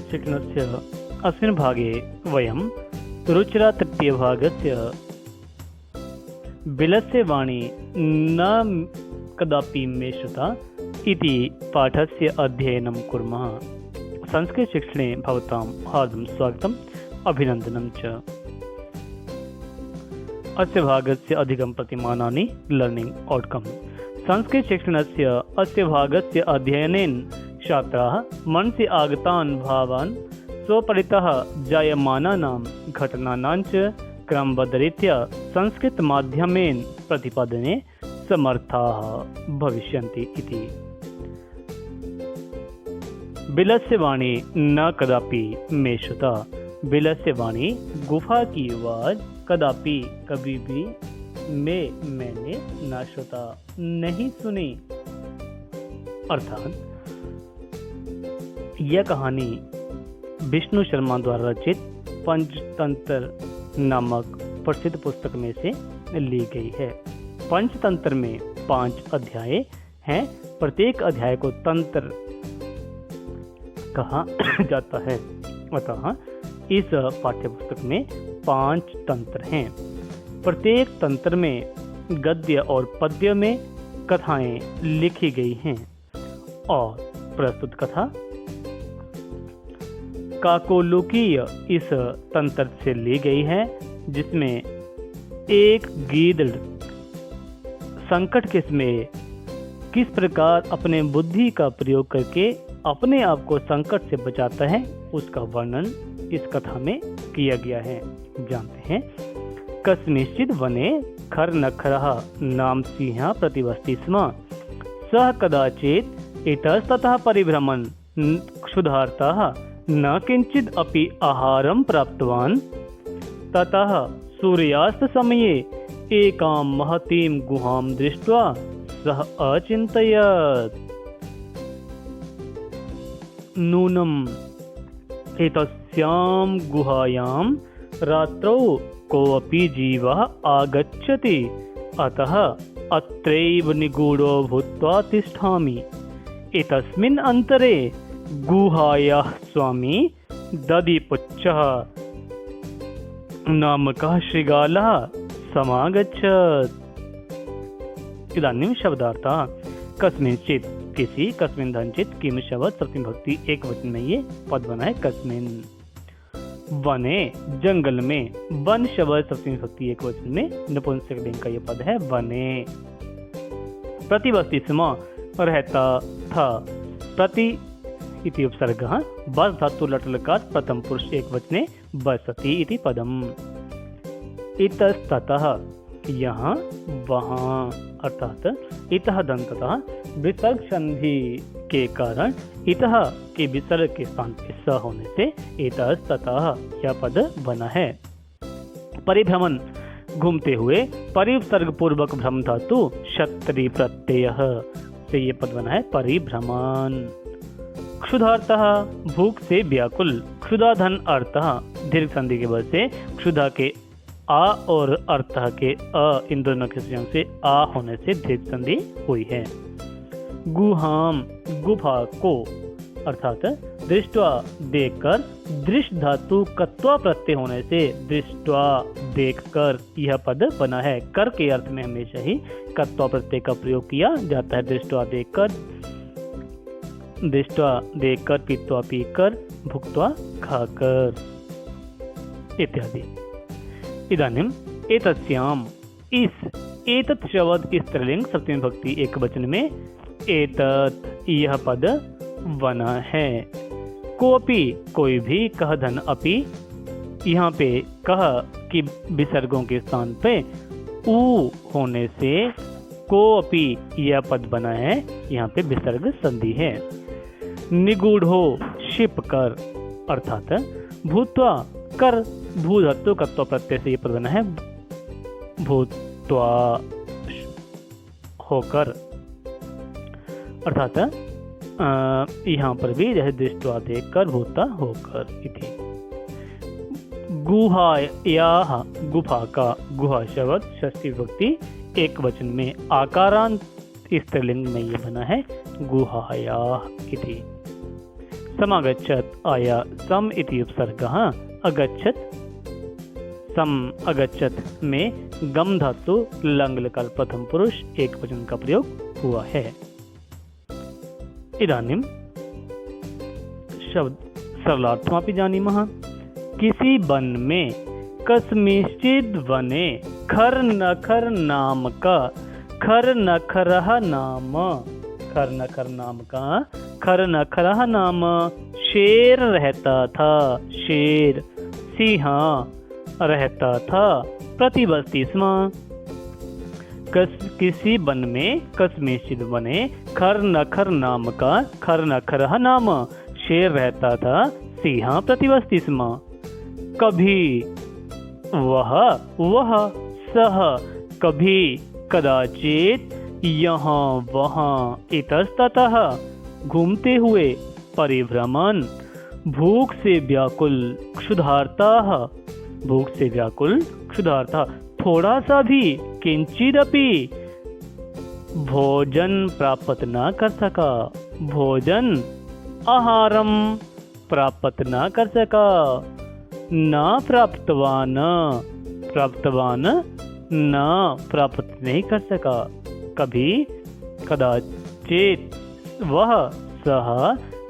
शिक्षणस्य अस्मिन् भागे वयं रुचिरातृतीयभागस्य बिलस्य वाणी न कदापि मे श्रुता इति पाठस्य अध्ययनं कुर्मः। संस्कृतशिक्षणे भवतां हार्दं स्वागतम् अभिनन्दनं च। अस्य भागस्य अधिकं प्रतिमानानि लर्निंग आउटकम। संस्कृतशिक्षणस्य अस्य भागस्य अध्ययनेन छात्राः मनसि आगतान् भावान् स्वपरितः जायमानानां घटनानां च क्रमबद्धरीत्या संस्कृतमाध्यमेन प्रतिपादने समर्थाः भविष्यन्ति इति। बिलस्य वाणी न कदापि मे श्रुता। बिलस्य वाणी गुफा की आवाज कदापि कभी भी मैंने न श्रुता नहीं सुनी। अर्थात यह कहानी विष्णु शर्मा द्वारा रचित पंचतंत्र नामक प्रसिद्ध पुस्तक में से ली गई है। पंचतंत्र में 5 अध्याय हैं। प्रत्येक अध्याय को तंत्र कहा जाता है। अतः इस पाठ्यपुस्तक में 5 तंत्र हैं। प्रत्येक तंत्र में गद्य और पद्य में कथाएं लिखी गई हैं और प्रस्तुत कथा काकोलुकीय इस तंत्र से ली गई है, जिसमें एक गीदड़ संकट के समय किस प्रकार अपने बुद्धि का प्रयोग करके अपने आप को संकट से बचाता है, उसका वर्णन इस कथा में किया गया है। जानते हैं। कस्मिंश्चित् वने खरनखरः नाम सिंहः प्रतिवसति स्म। सः कदाचित् इतस्ततः परिभ्रमन् क्षुधार्तः न किंचित् अपि आहारं प्राप्तवान्। ततः सूर्यास्तसमये एकां महतीं गुहां दृष्ट्वा सः अचिन्तयत्, नूनम् एतस्यां गुहायां रात्रौ कोऽपि जीवः आगच्छति, अतः अत्रैव निगूढो भूत्वा तिष्ठामि। एतस्मिन् अन्तरे गुहायाः स्वामी दधिपुच्छः नामकः शृगालः समागच्छत्। इदानीं शब्दार्थः। कस्मिंश्चित् किसी, कस्मिन् धनचित् किम शब्द सप्तमी भक्ति एक वचन में ये पद बना है। कस्मिन् वने जंगल में, वन शब्द सप्तमी भक्ति एक वचन में नपुंसकलिंग का ये पद है वने। प्रतिवसति स्म रहता था। प्रति इति उपसर्गः बस धातु लट्लकार प्रथम पुरुष एक वचने बसति इति पदम्। इतस्ततः यहाँ वहाँ, अर्थात इतः दंततः विसर्ग संधि के कारण इतः के विसर्ग के स्थान पे स होने से इतस्ततः यह पद बना है। परिभ्रमण घूमते हुए, परिसर्ग पूर्वक भ्रम धातु क्षत्री प्रत्यय से ये पद बना है परिभ्रमण। क्षुधार्तः भूख से व्याकुल। क्षुधाधन अर्थः दीर्घ संधि के वजह से क्षुधा के आ और अर्थः के अ इन दोनों के संयोग से आ होने से दीर्घ संधि हुई है। गुहाम गुफा को, अर्थात दृष्टवा देखकर, दृष्ट धातु कत्वा प्रत्यय होने से दृष्टवा देखकर यह पद बना है। कर के अर्थ में हमेशा ही कत्वा प्रत्यय का प्रयोग किया जाता है। दृष्टवा देखकर, दृष्टवा देखकर, पीत्वा पीकर, भुक्त्वा खाकर इत्यादि। इदानीम एतस्याम, इस एतत् शब्द स्त्रीलिंग सप्तमी भक्ति एक वचन में एतत् यह पद बना है। कोपि कोई भी, कह धन अपि, यहाँ पे कह की विसर्गों के स्थान पे ऊ होने से कोपि यह पद बना है। यहाँ पे विसर्ग संधि है। निगूढ़ो शिप कर, अर्थात भूत्वा कर भू धातु कत्वा प्रत्यय से ये पद बना है भूत्वा होकर, अर्थात यहाँ पर भी जैसे दृष्टवा देखकर, भूता होकर इति। गुहायाः, गुफा का गुहा शब्द षष्ठी विभक्ति एक वचन में आकारांत स्त्रीलिंग में ये बना है गुहायाः इति। समागच्छत् आया सम इति उपसर्गः अगच्छत् सम अगच्छत् में गम धातु लंग लकार प्रथम पुरुष एक वचन का प्रयोग हुआ है। इदानीं शब्द सरलार्थमपि जानीमः। किसी वन में कस्मिंश्चित् वने खर नखर नाम का खर नखरः नाम खर नखरः नाम शेर रहता था। शेर सिंह रहता था। प्रतिबस्ती स्म। किसी वन में कस्मिंश्चित् वने खर नखर नाम का खर नखरः नाम शेर रहता था। सिंह प्रतिबस्ती स्म। कभी वह सह कभी कदाचित यहाँ वहाँ इतस्ततः घूमते हुए परिभ्रमण भूख से व्याकुल क्षुधार्ताः भूख से व्याकुल क्षुधार्ता थोड़ा सा भी किंचिदपि भोजन प्राप्त न कर सका। भोजन आहारम प्राप्त न कर सका। न प्राप्तवान न प्राप्त नहीं कर सका। कभी कदाचित वह सह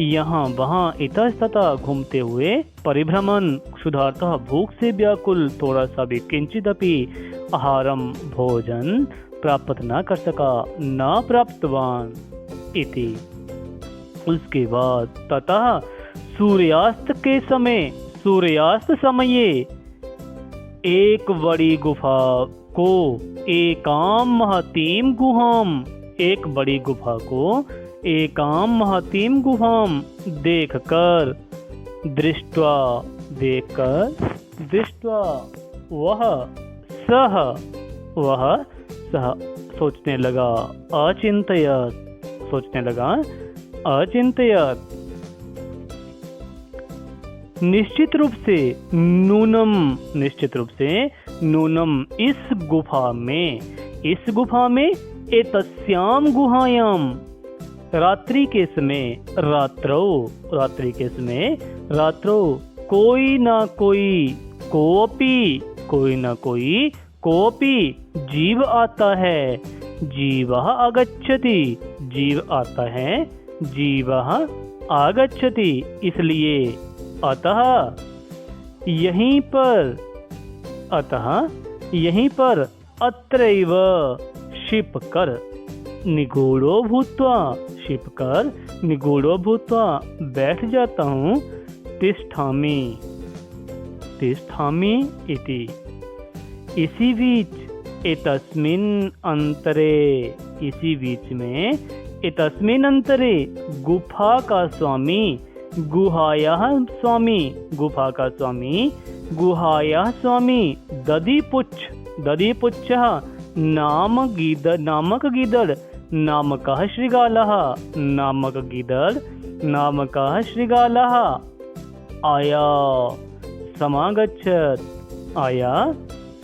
यहाँ वहाँ इतस्ततः घूमते हुए परिभ्रमण क्षुधार्तः भूख से व्याकुल थोड़ा सा भी किंचिदपि आहारम भोजन प्राप्त न कर सका। न प्राप्तवान इति। उसके बाद ततः सूर्यास्त समये एक बड़ी गुफा को एकाम महतीम गुहाम एक बड़ी गुफा को एकाम महतीम गुहाम देखकर दृष्ट्वा वह सह सोचने लगा अचिंतयत निश्चित रूप से नूनम इस गुफा में एतस्याम गुहायाम रात्रि के समय कोई ना कोई जीव आता है। जीवः आगच्छति जीव आता है। जीवः आगच्छति इसलिए अतः यहीं पर अत्रैव शिपकर निगूढ़ो भूत्वा बैठ जाता हूँ। तिष्ठामि इति। इसी बीच में गुफा का स्वामी दधिपुच्छः नामक गीदड़ नामकः श्रृगालः आया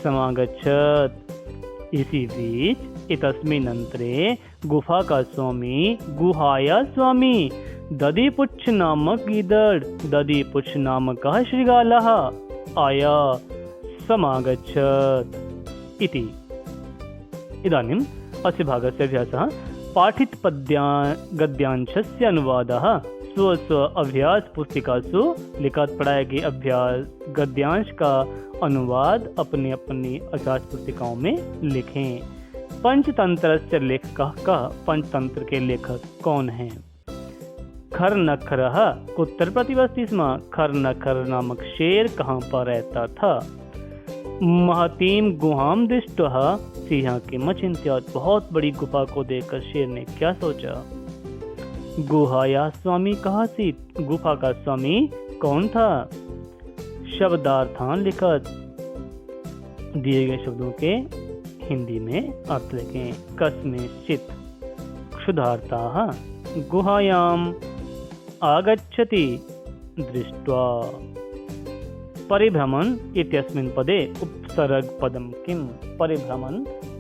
समागच्छत्। इसी बीच इतस्मिन्नन्तरे गुफा का स्वामी गुहाया स्वामी दधिपुच्छ नामकः श्रृगालः आया समागच्छत् इति। इदानीम् अस्य भागस्य अभ्यासः। पाठित गद्यांशस्य अनुवादः स्व अभ्यास पुस्तिकासु लिखित पढ़ाए गए अभ्यास गद्यांश का अनुवाद अपनी अभ्यास पुस्तिकाओं में लिखें। पंचतंत्र लेखकः का पंचतंत्र के लेखक कौन हैं? खर नखरः उत्तर प्रतिबस्ती स्म। खर नखर नामक शेर कहाँ पर रहता था? महतीम गुहाम दृष्ट्वा सिंह के मचिंत्यात् बहुत बड़ी गुफा को देखकर शेर ने क्या सोचा? गुहाया स्वामी कहाँ सी? गुफा का स्वामी कौन था? शब्दार्थान लिखत दिए गए शब्दों के हिंदी में अर्थ लिखें। कस्मिंश्चित् क्षुधार्ताः गुहायाम आगच्छति दृष्ट्वा। परिभ्रमण इत्यस्मिन् पदे उपसर्ग पदम किम? परिभ्रमण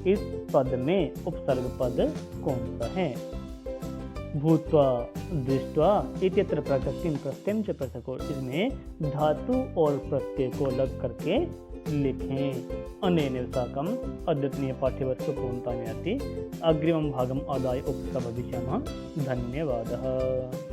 इस पद में उपसर्ग पद कौन सा है? भूत्वा दृष्ट्वा इत्यत्र प्रकृतिम प्रत्यय च पृथको, इसमें धातु और प्रत्यय को अलग करके लिखें। अनेन साकम अद्यतनीय पाठ्यवस्तु पूर्णता में आती। अग्रिमं भागम आदाय उपसभविष्यामः। धन्यवादः।